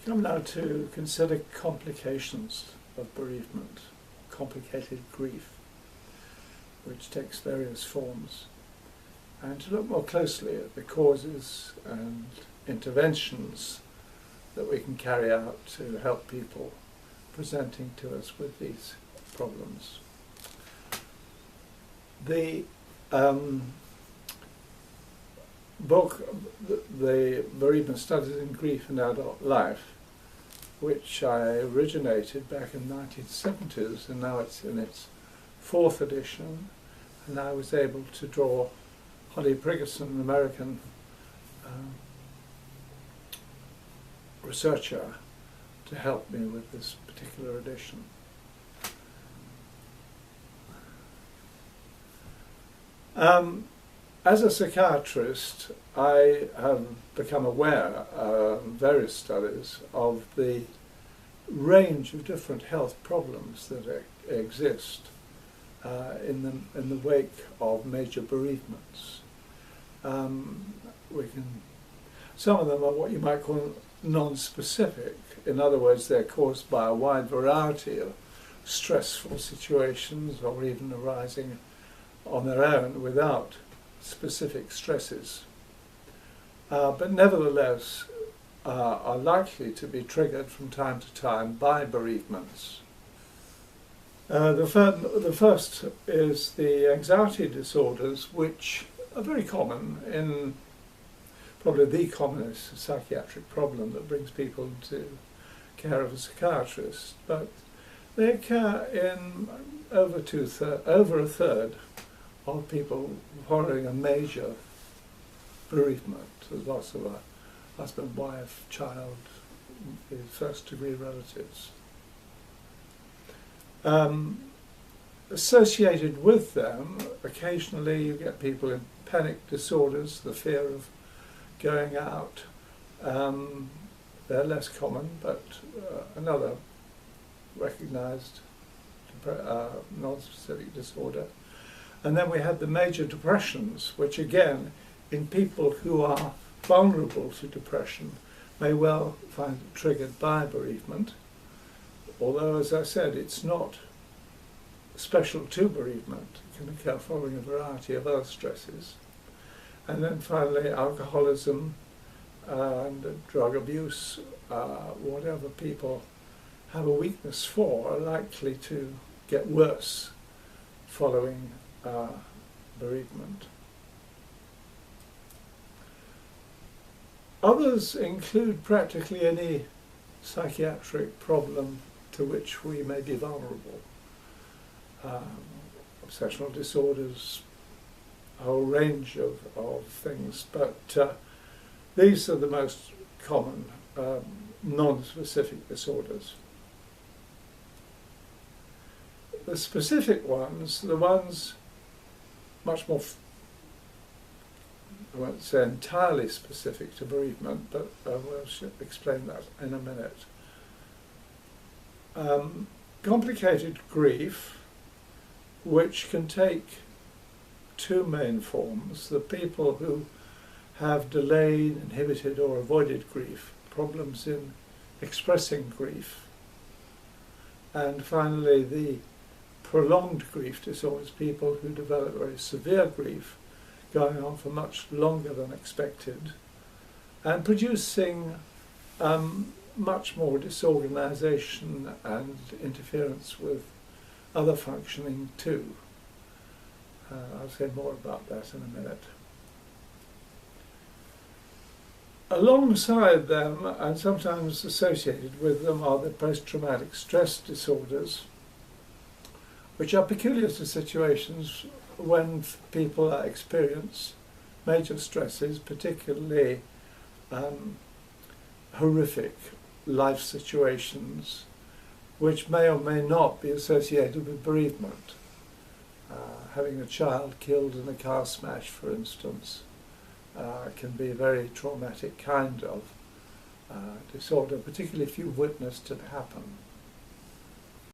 Come now to consider complications of bereavement, complicated grief, which takes various forms, and to look more closely at the causes and interventions that we can carry out to help people presenting to us with these problems. The book, The Bereavement Studies in Grief in Adult Life, which I originated back in the 1970s, and now it's in its 4th edition, and I was able to draw Holly Prigerson, an American researcher, to help me with this particular edition. As a psychiatrist, I have become aware in various studies of the range of different health problems that exist in the wake of major bereavements. Some of them are what you might call non-specific. In other words, they're caused by a wide variety of stressful situations, or even arising on their own without specific stresses, but nevertheless are likely to be triggered from time to time by bereavements. The first is the anxiety disorders, which are very common, in probably the commonest psychiatric problem that brings people to care of a psychiatrist, but they occur in over a third of people following a major bereavement, the loss of a husband, wife, child, first-degree relatives. Associated with them, occasionally you get people in panic disorders, the fear of going out. They're less common, but another recognised non-specific disorder. And then we had the major depressions, which again, in people who are vulnerable to depression, may well find it triggered by bereavement. Although, as I said, it's not special to bereavement. It can occur following a variety of other stresses. And then finally, alcoholism and drug abuse, whatever people have a weakness for, are likely to get worse following bereavement. Others include practically any psychiatric problem to which we may be vulnerable. Obsessional disorders, a whole range of things, but these are the most common non-specific disorders. The specific ones, the ones much more, I won't say entirely specific to bereavement, but we'll explain that in a minute. Complicated grief, which can take two main forms: the people who have delayed, inhibited or avoided grief, problems in expressing grief, and finally the prolonged grief disorders, people who develop very severe grief going on for much longer than expected and producing much more disorganization and interference with other functioning too. I'll say more about that in a minute. Alongside them, and sometimes associated with them, are the post-traumatic stress disorders, which are peculiar to situations when people experience major stresses, particularly horrific life situations, which may or may not be associated with bereavement. Having a child killed in a car smash, for instance, can be a very traumatic kind of disorder, particularly if you've witnessed it happen.